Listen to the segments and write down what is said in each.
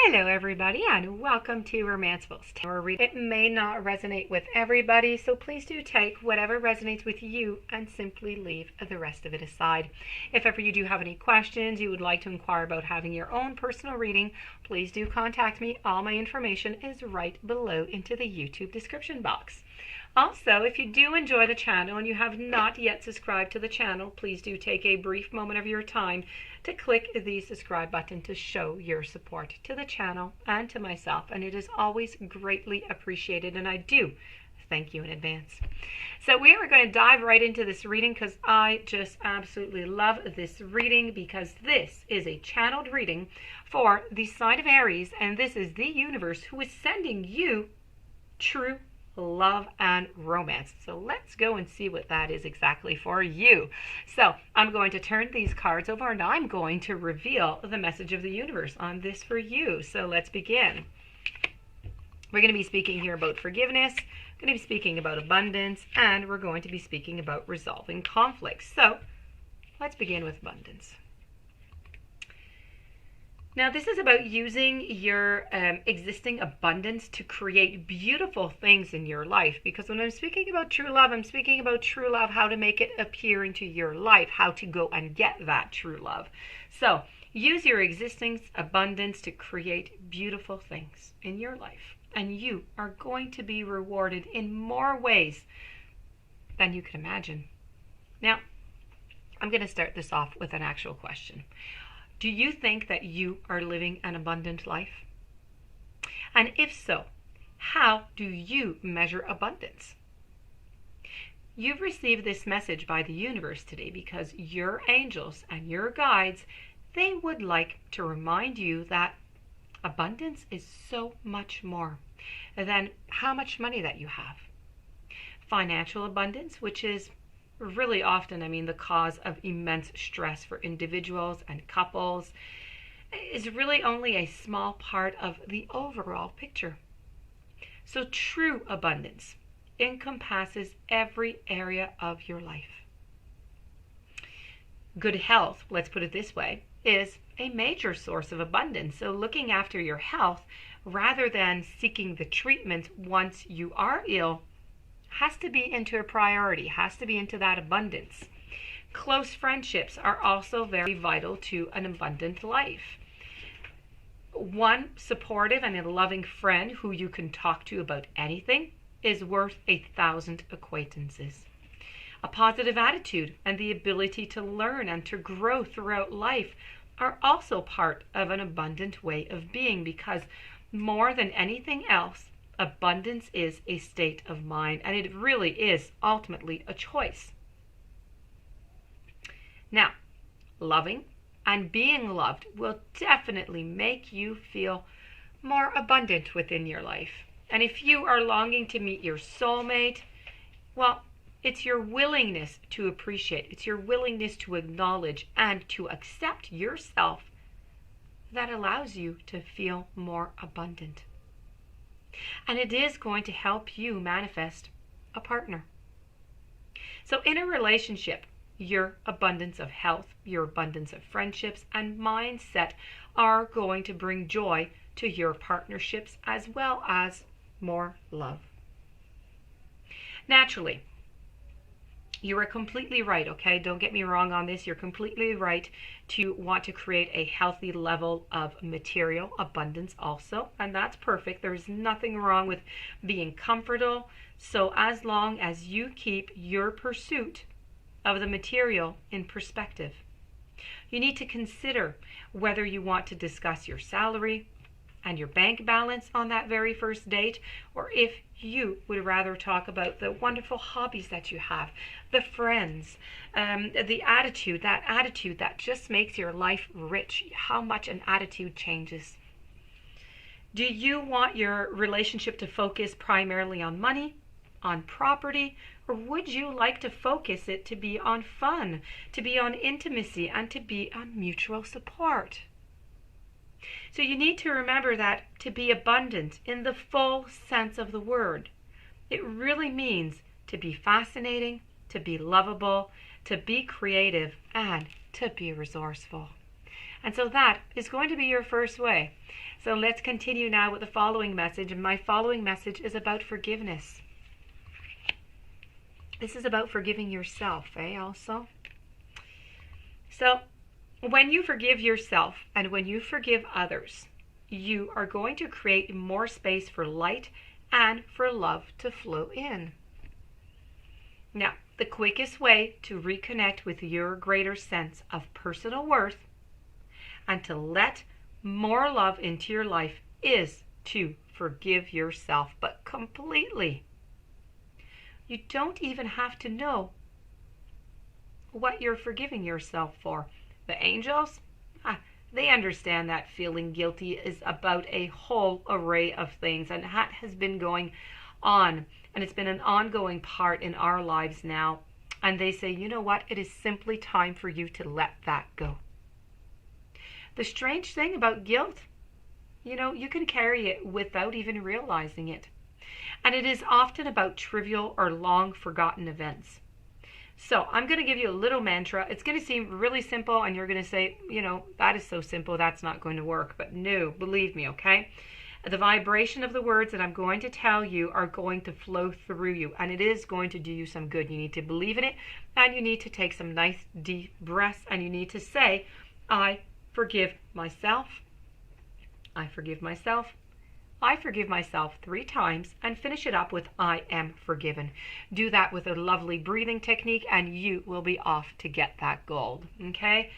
Hello everybody and welcome to Romancefull's tarot reading. It may not resonate with everybody, so please do take whatever resonates with you and simply leave the rest of it aside. If ever you do have any questions, you would like to inquire about having your own personal reading, please do contact me. All my information is right below into the YouTube description box. Also, if you do enjoy the channel and you have not yet subscribed to the channel, please do take a brief moment of your time to click the subscribe button to show your support to the channel and to myself, and it is always greatly appreciated, and I do thank you in advance. So we are going to dive right into this reading because I just absolutely love this reading, because this is a channeled reading for the sign of Aries, and this is the universe who is sending you true love and romance. So let's go and see what that is exactly for you. So I'm going to turn these cards over and I'm going to reveal the message of the universe on this for you. So let's begin. We're going to be speaking here about forgiveness, we're going to be speaking about abundance, and we're going to be speaking about resolving conflicts. So let's begin with abundance. Now, this is about using your existing abundance to create beautiful things in your life. Because when I'm speaking about true love, I'm speaking about true love, how to make it appear into your life, how to go and get that true love. So use your existing abundance to create beautiful things in your life. And you are going to be rewarded in more ways than you can imagine. Now, I'm going to start this off with an actual question. Do you think that you are living an abundant life? And if so, how do you measure abundance? You've received this message by the universe today because your angels and your guides, they would like to remind you that abundance is so much more than how much money that you have. Financial abundance, which is really often, the cause of immense stress for individuals and couples, is really only a small part of the overall picture. So true abundance encompasses every area of your life. Good health, let's put it this way, is a major source of abundance. So looking after your health rather than seeking the treatment once you are ill has to be into a priority, has to be into that abundance. Close friendships are also very vital to an abundant life. One supportive and a loving friend who you can talk to about anything is worth 1,000 acquaintances. A positive attitude and the ability to learn and to grow throughout life are also part of an abundant way of being, because more than anything else, abundance is a state of mind, and it really is ultimately a choice. Now, loving and being loved will definitely make you feel more abundant within your life. And if you are longing to meet your soulmate, well, it's your willingness to appreciate, it's your willingness to acknowledge and to accept yourself that allows you to feel more abundant. And it is going to help you manifest a partner. So in a relationship, your abundance of health, your abundance of friendships and mindset are going to bring joy to your partnerships, as well as more love. Naturally, you are completely right, okay? Don't get me wrong on this. You're completely right to want to create a healthy level of material abundance also, and that's perfect. There's nothing wrong with being comfortable, so as long as you keep your pursuit of the material in perspective. You need to consider whether you want to discuss your salary and your bank balance on that very first date, or if you would rather talk about the wonderful hobbies that you have, the friends, the attitude that just makes your life rich, how much an attitude changes. Do you want your relationship to focus primarily on money, on property, or would you like to focus it to be on fun, to be on intimacy, and to be on mutual support? So you need to remember that to be abundant in the full sense of the word, it really means to be fascinating, to be lovable, to be creative, and to be resourceful. And so that is going to be your first way. So let's continue now with the following message. And my following message is about forgiveness. This is about forgiving yourself, also. So when you forgive yourself and when you forgive others, you are going to create more space for light and for love to flow in. Now, the quickest way to reconnect with your greater sense of personal worth and to let more love into your life is to forgive yourself, but completely. You don't even have to know what you're forgiving yourself for. The angels, they understand that feeling guilty is about a whole array of things, and that has been going on, and it's been an ongoing part in our lives now. And they say, you know what? It is simply time for you to let that go. The strange thing about guilt, you can carry it without even realizing it. And it is often about trivial or long forgotten events. So I'm going to give you a little mantra. It's going to seem really simple, and you're going to say, that is so simple, that's not going to work. But no, believe me, okay? The vibration of the words that I'm going to tell you are going to flow through you, and it is going to do you some good. You need to believe in it, and you need to take some nice deep breaths, and you need to say, I forgive myself. I forgive myself. I forgive myself 3 times, and finish it up with I am forgiven. Do that with a lovely breathing technique, and you will be off to get that gold. Okay?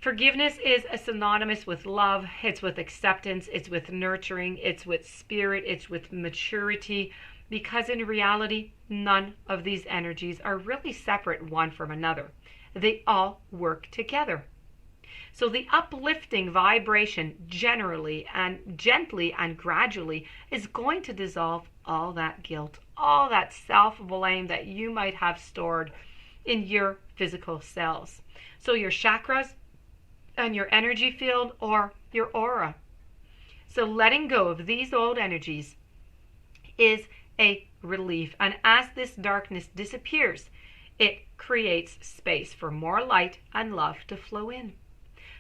Forgiveness is synonymous with love. It's with acceptance. It's with nurturing. It's with spirit. It's with maturity. Because in reality, none of these energies are really separate one from another. They all work together. So the uplifting vibration generally and gently and gradually is going to dissolve all that guilt, all that self-blame that you might have stored in your physical cells. So your chakras and your energy field or your aura. So letting go of these old energies is a relief. And as this darkness disappears, it creates space for more light and love to flow in.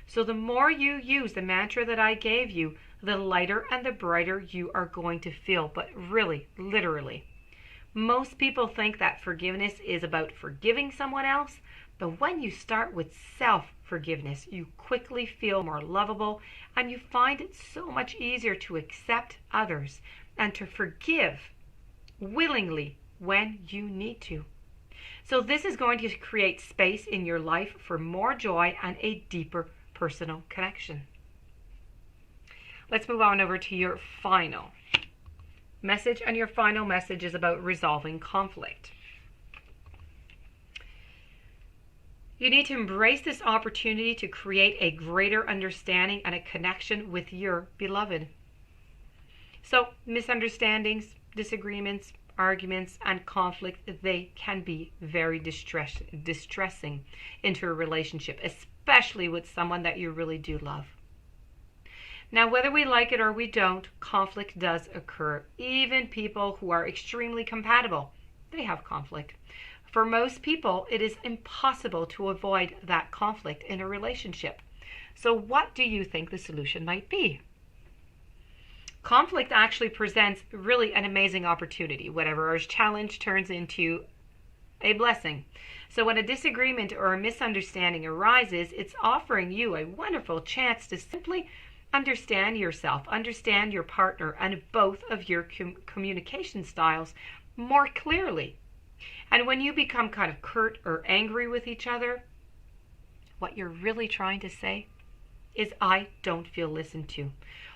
So the more you use the mantra that I gave you, the lighter and the brighter you are going to feel. But really, literally, most people think that forgiveness is about forgiving someone else. But when you start with self-forgiveness, you quickly feel more lovable, and you find it so much easier to accept others and to forgive willingly when you need to. So this is going to create space in your life for more joy and a deeper personal connection. Let's move on over to your final message, and your final message is about resolving conflict. You need to embrace this opportunity to create a greater understanding and a connection with your beloved. So misunderstandings, disagreements, arguments, and conflict, they can be very distressing into a relationship, especially with someone that you really do love. Now, whether we like it or we don't, conflict does occur. Even people who are extremely compatible, they have conflict. For most people, it is impossible to avoid that conflict in a relationship. So what do you think the solution might be? Conflict actually presents really an amazing opportunity. Whatever is challenge turns into a blessing. So when a disagreement or a misunderstanding arises, it's offering you a wonderful chance to simply understand yourself, understand your partner, and both of your communication styles more clearly. And when you become kind of curt or angry with each other, what you're really trying to say is, I don't feel listened to.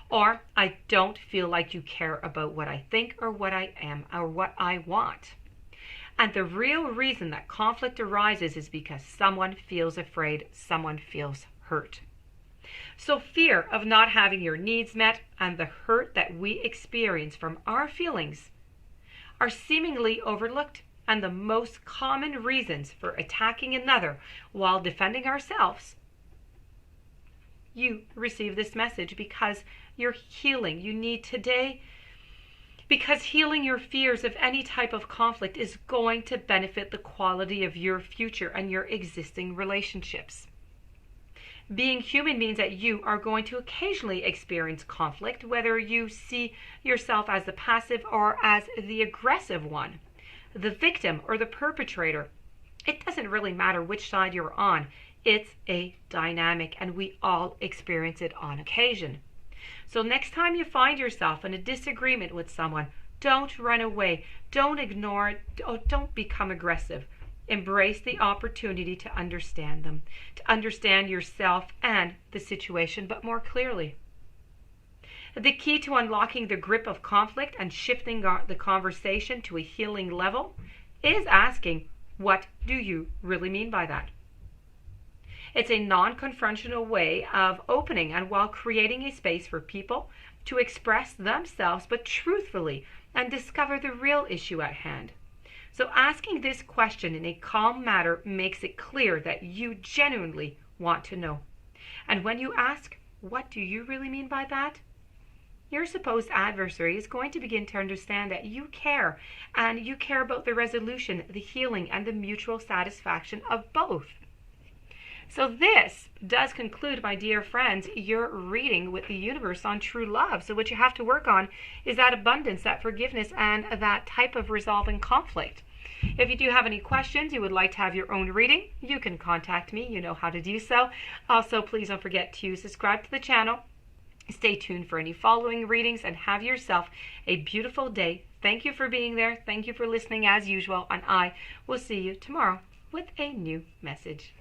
Or, I don't feel like you care about what I think or what I am or what I want. And the real reason that conflict arises is because someone feels afraid, someone feels hurt. So fear of not having your needs met and the hurt that we experience from our feelings are seemingly overlooked, and the most common reasons for attacking another while defending ourselves. You receive this message because you're healing. You need today, because healing your fears of any type of conflict is going to benefit the quality of your future and your existing relationships. Being human means that you are going to occasionally experience conflict, whether you see yourself as the passive or as the aggressive one, the victim or the perpetrator. It doesn't really matter which side you're on. It's a dynamic, and we all experience it on occasion. So next time you find yourself in a disagreement with someone, don't run away, don't ignore it, don't become aggressive. Embrace the opportunity to understand them, to understand yourself and the situation, but more clearly. The key to unlocking the grip of conflict and shifting the conversation to a healing level is asking, what do you really mean by that? It's a non-confrontational way of opening and while creating a space for people to express themselves, but truthfully, and discover the real issue at hand. So asking this question in a calm manner makes it clear that you genuinely want to know. And when you ask, what do you really mean by that? Your supposed adversary is going to begin to understand that you care, and you care about the resolution, the healing, and the mutual satisfaction of both. So this does conclude, my dear friends, your reading with the universe on true love. So what you have to work on is that abundance, that forgiveness, and that type of resolving conflict. If you do have any questions, you would like to have your own reading, you can contact me. You know how to do so. Also, please don't forget to subscribe to the channel. Stay tuned for any following readings and have yourself a beautiful day. Thank you for being there. Thank you for listening as usual. And I will see you tomorrow with a new message.